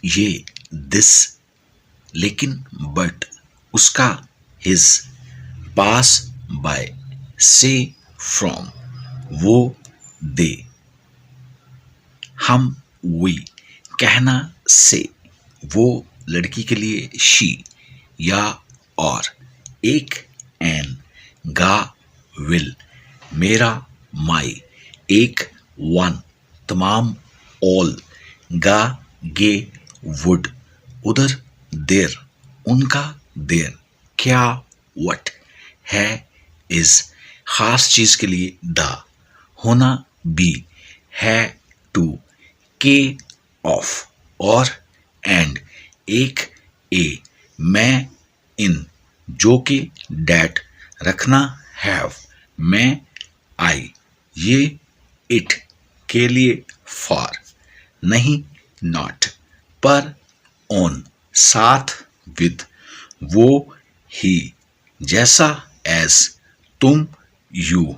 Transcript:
ये दिस, लेकिन बट उसका हिज, पास बाय, से, फ्रॉम, वो, दे, हम, वी, कहना, से, वो लड़की के लिए शी या और, एक, एन, गा, विल, मेरा, माई, एक, वन, तमाम, ऑल, गा, गे, वुड, उधर, देर, उनका, देर, क्या, वट, है, इज, खास चीज के लिए द, होना, बी, है, टू, के, ऑफ, और, एंड, एक, ए, मैं, इन, जो कि, डैट, रखना, हैव, मैं, आई, ये, इट, के लिए, फॉर, नहीं, नॉट, पर, ऑन, साथ, विद, वो, ही, जैसा, एज, तुम, यू,